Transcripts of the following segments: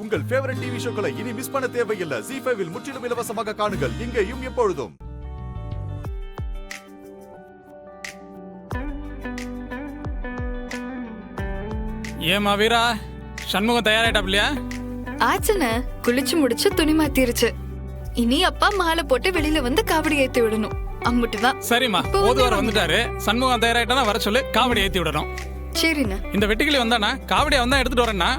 உங்கள் favourite TV ஷோக்களை இனி miss பண்ண தேவையில்லை. ZEE5 இல் முற்றிலும் இலவசமாக காணுங்கள். இங்கேயும் எப்பொழுதும். ஏமா வீரா, சண்முகம் தயாராயிட்டாப்லையா? ஆச்சுன்னு குளிச்சு முடிச்சு துணி மாத்திருச்சு. இனி அப்பா மாலை போட்டு வெளியில வந்து காவடி ஏத்தி விடணும். அம்முட்டுதான். சரிம்மா, ஓதுவார் வந்துட்டாரு. சண்முகம் தயாராயிட்டானா வர சொல்லு, காவடி ஏத்தி விடணும். சரிண்ணா. இந்த வெட்டுக்கிளி வந்தானா காவடியை வந்தா எடுத்துட்டு வரேன்னா?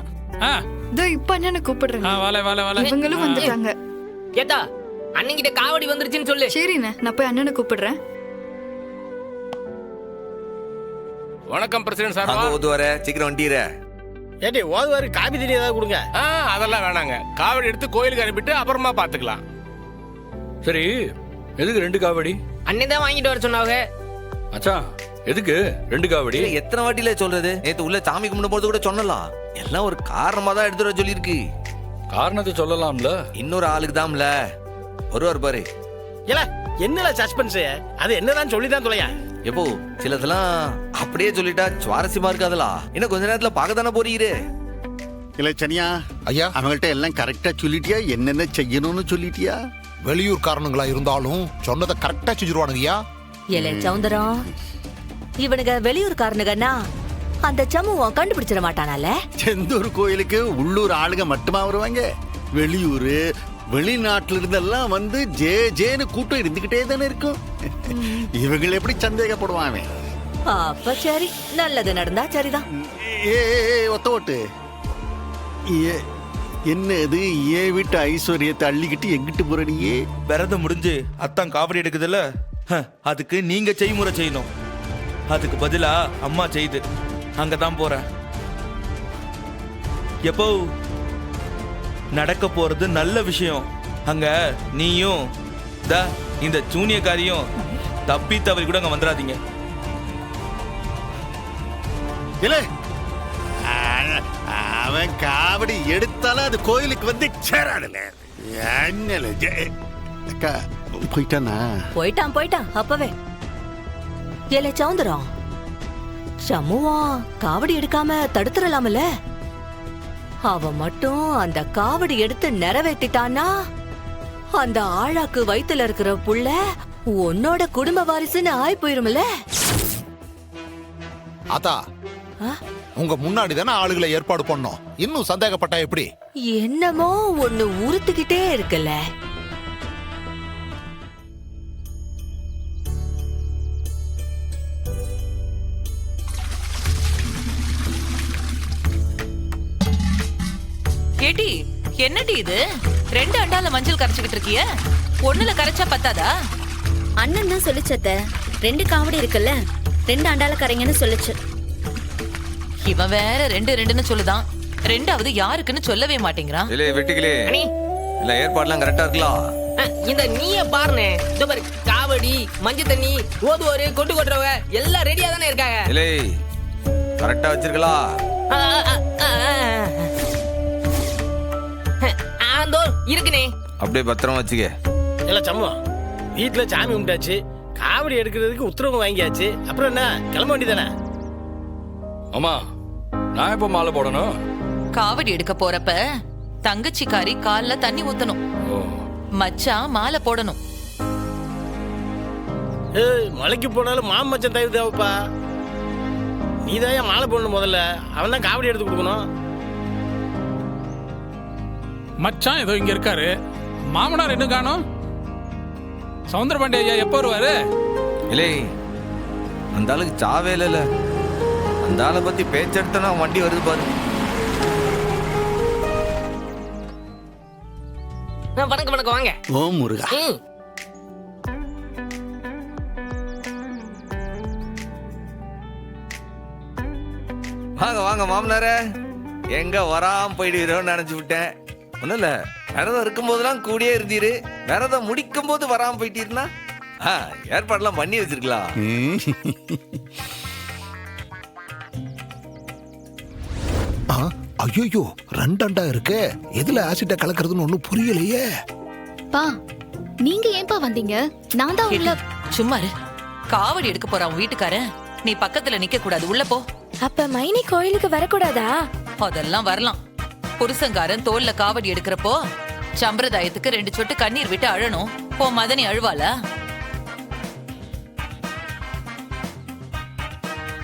இதோ இப்ப அண்ணனை கூப்பிடுறேன். வாலே வாலே வாலே. இவங்களும் வந்துட்டாங்க. கேட்டா அன்னைக்கிட்ட காவடி வந்துருச்சுன்னு சொல்லு. சரிண்ணா, நான் போய் அண்ணனை கூப்பிடுறேன். வணக்கம் பிரசிடென்ட் சார். ஓதுவார சீக்கிரம் வண்டியிர. ஏடி ஓதுவாரு காபி தண்ணி ஏதாவது கொடுங்க. அதெல்லாம் வேணாங்க, காவடி எடுத்து கோயிலுக்கு அனுப்பிட்டு அப்புறமா பாத்துக்கலாம். சரி, எதுக்கு 2 காவடி? அண்ணன் தான் வாங்கிட்டு வர சொன்னாங்க. அச்சா, எதுக்கு 2 காவடி? எத்தனை வாட்டில சொல்றது? நேத்து உள்ள சாமி கும்பிடும் போது கூட சொன்னலாம். எல்லாம் ஒரு காரணமா தான் எடுத்துட்டு வர சொல்லிருக்கு. காரணத்தை சொல்லலாம்ல. இன்னொரு ஆளுக்கு தான்ல ஒருவர் பாரு. ஏல என்னல சஸ்பென்ஸ்? அது என்னதான் சொல்லிதான் தொலையா. எப்போ சிலதெல்லாம் அப்படியே சொல்லிட்டா சுவாரஸ்யமா இருக்காதலா? இன்னும் கொஞ்ச நேரத்துல பார்க்கத்தானே போறீரு. இல்ல சனியா ஐயா, அவங்கள்ட்ட எல்லாம் கரெக்டா சொல்லிட்டியா? என்னென்ன செய்யணும்னு சொல்லிட்டியா? வெளியூர் காரணங்களா இருந்தாலும் சொன்னதை கரெக்டா செஞ்சிருவானுங்க ஐயா. ஏலே சௌந்தரம், இவனுங்க வெளியூர் காரணங்கன்னா அந்த சமூகம் கண்டுபிடிச்சிட மாட்டானால? செந்தூர் கோயிலுக்கு உள்ளூர் ஆளுங்க மட்டுமா வருவாங்க? வெளியூர் வெளிநாட்டுல இருந்தெல்லாம் வந்து ஜே ஜேன்னு கூட்டம் இருந்துகிட்டே தானே இருக்கும். இவங்க எப்படி சந்தேகப்படுவாங்க? அப்ப சரி, நல்லது நடந்தா சரிதான். ஒத்த ஓட்டு என்ன இது? ஏன் வீட்டு ஐஸ்வர்யத்தை அள்ளிக்கிட்டு எங்கிட்டு போற நீயே? விரதம் முடிஞ்சு அத்தான் காவடி எடுக்குதுல்ல, அதுக்கு நீங்க செய்முறை செய்யணும். அதுக்கு பதிலா அம்மா செய்து அங்கதான் போறேன். எப்போ நடக்க போறது நல்ல விஷயம். அங்க நீயும் இந்த சூனியக்காரியும் தப்பி தவறி கூட அங்க வந்துடாதீங்க. அவன் காவடி எடுத்தாலும் அது கோயிலுக்கு வந்து சேராதுல. அக்கா போயிட்டானா? போயிட்டான் அப்பவே. ஏலே சௌந்தரம், சமூகம் காவடி எடுக்காம தடுத்துடலாமல? அவன் மட்டும் அந்த காவடி எடுத்து நிறைவேற்றிட்டானா அந்த ஆழாக்கு வயித்துல இருக்கிற புள்ள உன்னோட குடும்ப வாரிசுன்னு ஆய் போயிரும்ல. அதா, உங்க முன்னாடி தானே ஆளுகளை ஏற்பாடு பண்ணோம். இன்னும் சந்தேகப்பட்டா எப்படி? என்னமோ ஒண்ணு உறுத்திக்கிட்டே இருக்குல்ல. ஏடி, என்னடி இது? 2 அண்டால மஞ்சள் கரைச்சுக்கிட்டு இருக்கிய? ஒண்ணுல கரைச்சா பத்தாதா? அண்ணன் தான் சொல்லிச்சத்த, 2 காவடி இருக்குல்ல, 2 அண்டால கரைங்கன்னு சொல்லுச்சு. இவன் வேற 2 சொல்லுதான். 2வது யாருக்குன்னு சொல்லவே மாட்டேங்கிறான். இல்ல வெட்டிக்கிளே, இல்ல ஏற்பாடுலாம் கரெக்டா இருக்கலாம். இந்த நீய பாருனே, இதோ பாரு, காவடி, மஞ்சள் தண்ணி, ஓதுவாரு, கொண்டு கொட்டுறவங்க எல்லாம் ரெடியா தானே இருக்காங்க. இல்ல கரெக்டா வச்சிருக்கலாம். இருக்குனே, அப்படியே பத்திரமா வச்சுக்க. இல்ல சம்பவம், வீட்டுல சாமி கும்பிட்டாச்சு, காவடி எடுக்கிறதுக்கு உத்தரவு வாங்கியாச்சு. அப்புறம் என்ன, கிளம்ப வேண்டியதானே? அம்மா, நான் எப்ப மாலை போடணும்? காவடி எடுக்க போறப்ப தங்கச்சிக்காரி கால்ல தண்ணி ஊத்தணும். மச்சான் மாலை போடணும். மலைக்கு போனாலும் மாமச்சன் தயவு தேவைப்பா. நீதான் மாலை போடணும். முதல்ல அவன் தான் காவடி எடுத்து கொடுக்கணும். மச்சான் ஏதோ இங்க இருக்காரு. மாமனார் என்ன காணோம்? சவுந்தரபாண்டி ஐயா எப்போ வருவாரு? இல்லை, அந்த ஆளுக்கு சாவே இல்ல. அந்த ஆளை பத்தி பேச்செடுத்தனா வண்டி வருது பாரு. வணக்கம் வணக்கம், வாங்க. ஓ முருகா. வாங்க வாங்க மாமனாரே. எங்க வராம போயிடுவீரோன்னு நினைச்சு விட்டேன். ஒண்ணும் இல்ல, விரதம் இருக்கும் போதெல்லாம் கூடியே இருந்தீரு, விரதம் முடிக்கும் போது வராம போயிட்டீருன்னா ஏற்பாடுலாம் பண்ணி வச்சிருக்கலாம். ஐயோ, 2 அண்டா இருக்கு. எதுல ஆசிட்ட கலக்கிறதுன்னு ஒண்ணும் புரியலையே. பா, நீங்க ஏன்பா வந்தீங்க? நான் தான் உள்ள. சும்மா இரு. காவடி எடுக்க போறான் வீட்டுக்காரன், நீ பக்கத்துல நிக்க கூடாது, உள்ள போ. அப்ப மைனி கோயிலுக்கு வரக்கூடாதா? அதெல்லாம் வரலாம். புருஷங்காரன் தோல்ல காவடி எடுக்கிறப்போ சம்பிரதாயத்துக்கு 2 சொட்டு கண்ணீர் விட்டு அழணும். போ மதனி அழுவாளா?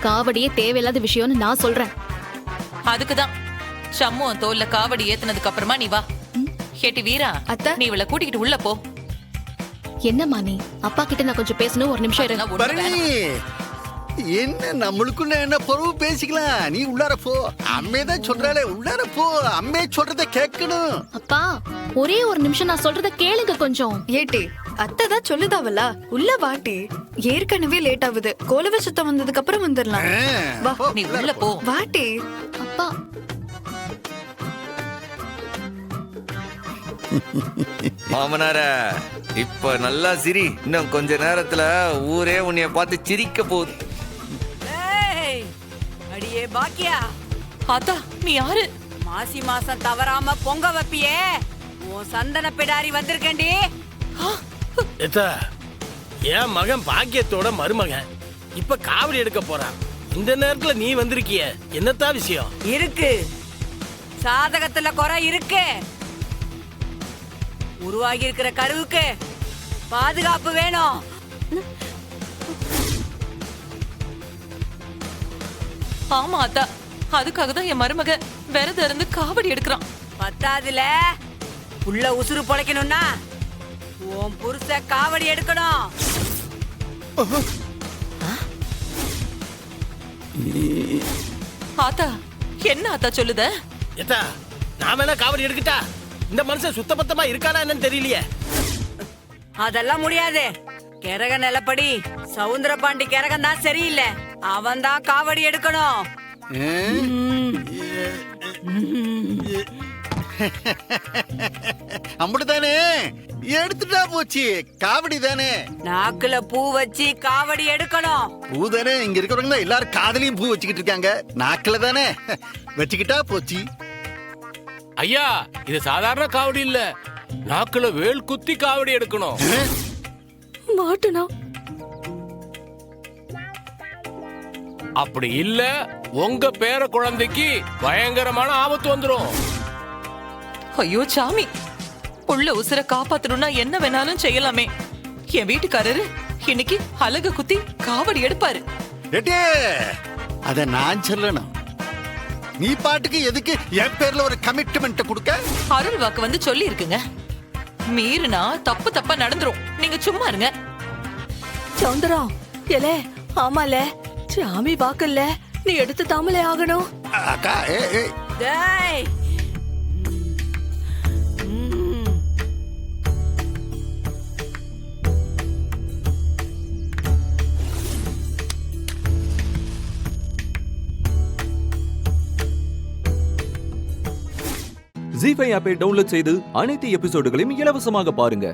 காவடியே தேவையில்லாத விஷயம்னு நான் சொல்றேன். அதுக்குதான் சம்முவன் தோல்ல காவடி ஏத்துனதுக்கு அப்புறமா நீ வா. ஹேட்டி வீரா, அத்தை. நீ இவளை கூட்டிக்கிட்டு உள்ள போ. என்னம்மா நீ? அப்பா கிட்ட நான் கொஞ்சம் பேசணும், ஒரு நிமிஷம் இரு. அதெல்லாம் ஒண்ணும் பரணி வேணாம். என்ன நம்மளுக்குள்ள என்ன பொறுவு பேசிக்கலாம். நீ உள்ளார போ. அம்மே தான் சொல்றாளே, உள்ளார போ. அம்மே சொல்றத கேட்கணும். அப்பா ஒரே ஒரு நிமிஷம் நான் சொல்றத கேளுங்க கொஞ்சம். ஏட்டி அத்தை தான் சொல்லுதாவல, உள்ள வாட்டி. ஏற்கனவே லேட் ஆகுது. கோலவ சுத்தம் வந்ததுக்கு அப்புறம் வந்துடலாம். வா நீ உள்ள போ. வாட்டி. அப்பா மாமனார இப்ப நல்லா சிரி. இன்னும் கொஞ்ச நேரத்துல ஊரே உன்னைய பார்த்து சிரிக்க போகுது. அடியே பாக்கியா, ஆத்தா நீ யாரு? மாசி மாசம் தவறாம பொங்க வைப்பியே, உன் சந்தன பிடாரி வந்திருக்கேன்டி. எத்தா என் மகன் பாக்கியத்தோட மருமகன் இப்ப காவடி எடுக்க போறான். இந்த நேரத்துல நீ வந்திருக்கிய, என்னத்தா விஷயம்? இருக்கு, சாதகத்துல குறை இருக்கு. உருவாகி இருக்கிற கருவுக்கு பாதுகாப்பு வேணும். ஆமா ஆத்தா, அதுக்காக தான் என் மருமக விரதம் இருந்து காவடி எடுக்கிறான். பத்தாதுல உள்ள உசுறு பொழைக்கணும்னா உன் புருஷ காவடி எடுக்கணும். ஆத்தா என்ன ஆத்தா சொல்லுத? எத்தா நான் வேணா காவடி எடுக்கட்டா? இந்த மனுஷன் சுத்தபத்தமா இருக்கானா என்னன்னு தெரியலையே. அதெல்லாம் முடியாது. கிரக நிலப்படி சவுந்தர பாண்டி கிரகம் தான் சரியில்லை. அவன் தான் காவடி எடுக்கணும். அப்படித்தானே, எடுத்துட்டா போச்சு. காவடி தானே. நாக்குல பூ வச்சு காவடி எடுக்கணும். பூ தானே. இங்க இருக்கிறவங்க எல்லாரும் காதலையும் பூ வச்சுக்கிட்டு இருக்காங்க. நாக்குல தானே, வச்சுக்கிட்டா போச்சு. ஐயா, இது சாதாரண காவடி இல்ல, நாக்குல வேல் குத்தி காவடி எடுக்கணும். மாட்டுனா அப்படி இல்ல உங்க பேர குழந்தைக்கு பயங்கரமான ஆபத்து வந்துரும். ஐயோ சாமி, உள்ள உசுர காப்பாத்தணும்னா என்ன வேணாலும் செய்யலாமே. என் வீட்டுக்காரரு இன்னைக்கு அழகு குத்தி காவடி எடுப்பாரு. ஏட்டே, அத நான் சொல்லணும். நீ பாட்டுக்கு எதுக்கு என் பேர்ல ஒரு கமிட்மெண்ட் கொடுக்க? அருள் வாக்கு வந்து சொல்லி இருக்குங்க, மீறினா தப்பு தப்பா நடந்துரும். நீங்க சும்மா இருங்க. சௌந்தரம் எலே, ஆமால சாமி வாக்கல்ல, நீ எடுத்து தாமலே ஆகணும். அக்கா, டேய், ஜீ5 ஆப்பை டவுன்லோட் செய்து அனைத்து எபிசோடுகளையும் இலவசமாக பாருங்க.